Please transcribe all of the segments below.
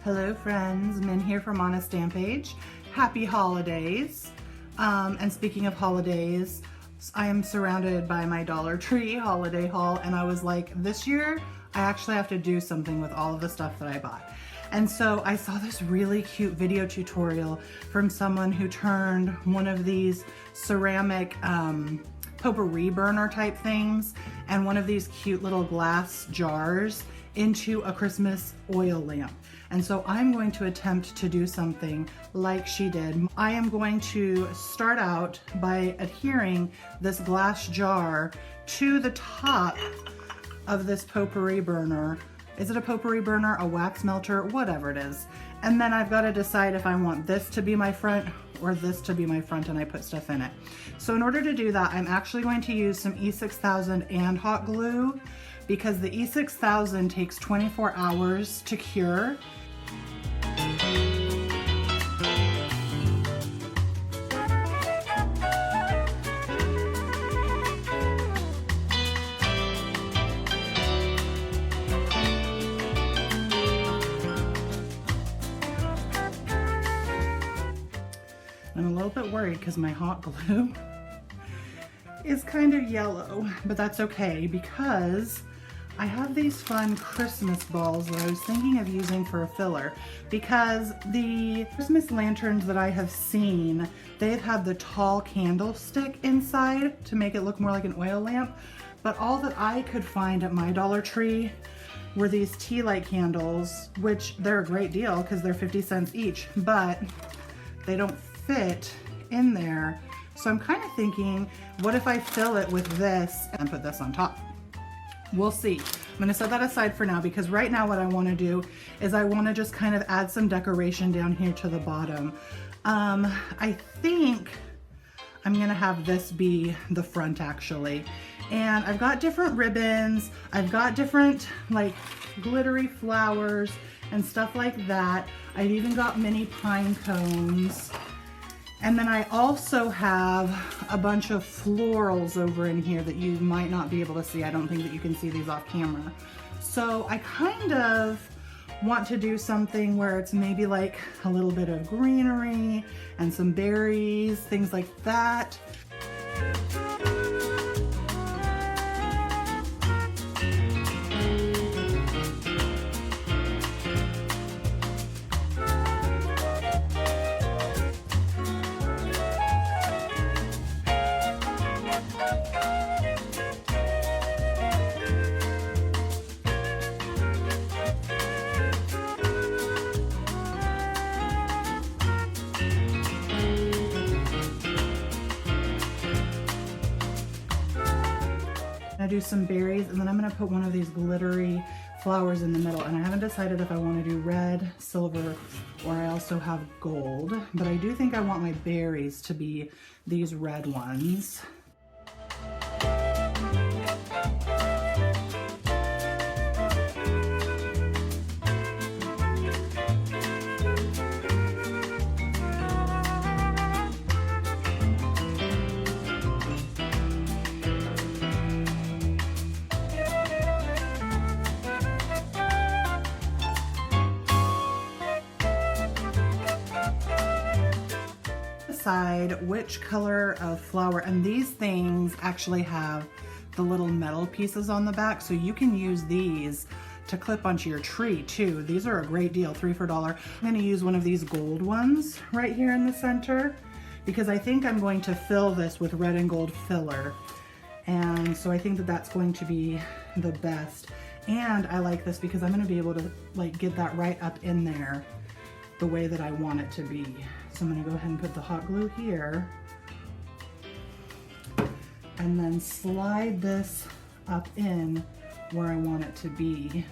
Hello friends, Min here from On a Stampage. Happy holidays. And speaking of holidays, I am surrounded by my Dollar Tree holiday haul, and I was like, this year I actually have to do something with all of the stuff that I bought. And so I saw this really cute video tutorial from someone who turned one of these ceramic potpourri burner type things and one of these cute little glass jars into a Christmas oil lamp. And so I'm going to attempt to do something like she did. I am going to start out by adhering this glass jar to the top of this potpourri burner. Is it a potpourri burner, a wax melter, whatever it is. And then I've got to decide if I want this to be my front or this to be my front, and I put stuff in it. So in order to do that, I'm actually going to use some E6000 and hot glue, because the E6000 takes 24 hours to cure. I'm a little bit worried because my hot glue is kind of yellow, but that's okay because I have these fun Christmas balls that I was thinking of using for a filler, because the Christmas lanterns that I have seen, they've had the tall candlestick inside to make it look more like an oil lamp, but all that I could find at my Dollar Tree were these tea light candles, which they're a great deal because they're 50 cents each, but they don't fit in there. So I'm kind of thinking, what if I fill it with this and put this on top? We'll see. I'm gonna set that aside for now, because right now what I wanna do is I wanna just kind of add some decoration down here to the bottom. I think I'm gonna have this be the front actually. And I've got different ribbons, I've got different like glittery flowers and stuff like that. I've even got mini pine cones. And then I also have a bunch of florals over in here that you might not be able to see. I don't think that you can see these off camera. So I kind of want to do something where it's maybe like a little bit of greenery and some berries, things like that. I do some berries, and then I'm going to put one of these glittery flowers in the middle, and I haven't decided if I want to do red, silver, or I also have gold, but I do think I want my berries to be these red ones. Decide which color of flower, and these things actually have the little metal pieces on the back, so you can use these to clip onto your tree too. These are a great deal, 3 for $1. I'm going to use one of these gold ones right here in the center, because I think I'm going to fill this with red and gold filler, and so I think that that's going to be the best. And I like this because I'm going to be able to like get that right up in there the way that I want it to be. So I'm going to go ahead and put the hot glue here and then slide this up in where I want it to be.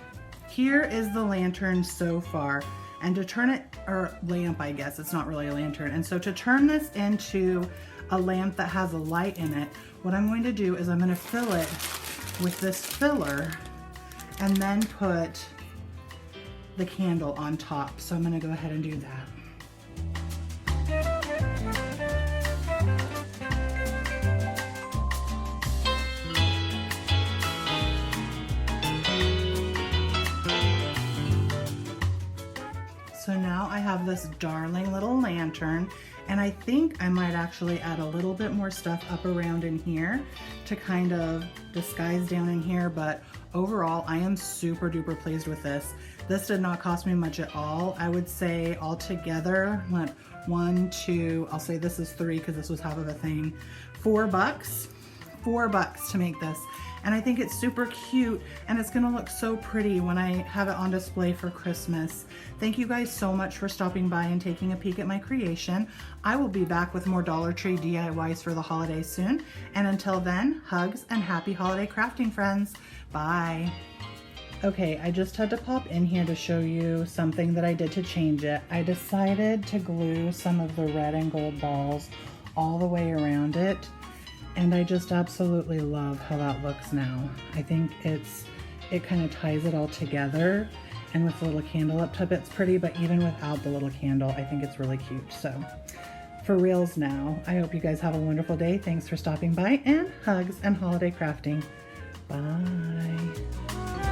Here is the lantern so far, and to turn it, or lamp I guess, it's not really a lantern, and so to turn this into a lamp that has a light in it, what I'm going to do is I'm going to fill it with this filler and then put the candle on top. So I'm going to go ahead and do that. this darling little lantern. And I think I might actually add a little bit more stuff up around in here to kind of disguise down in here. But overall, I am super duper pleased with this. This did not cost me much at all. I would say altogether, what, 1, 2, I'll say this is 3 because this was half of a thing, $4. $4 to make this. And I think it's super cute and it's gonna look so pretty when I have it on display for Christmas. Thank you guys so much for stopping by and taking a peek at my creation. I will be back with more Dollar Tree DIYs for the holidays soon. And until then, hugs and happy holiday crafting, friends. Bye. Okay, I just had to pop in here to show you something that I did to change it. I decided to glue some of the red and gold balls all the way around it. And I just absolutely love how that looks now. I think it kind of ties it all together, and with the little candle up top it's pretty, but even without the little candle I think it's really cute. So for reals now, I hope you guys have a wonderful day. Thanks for stopping by, and hugs and holiday crafting. Bye.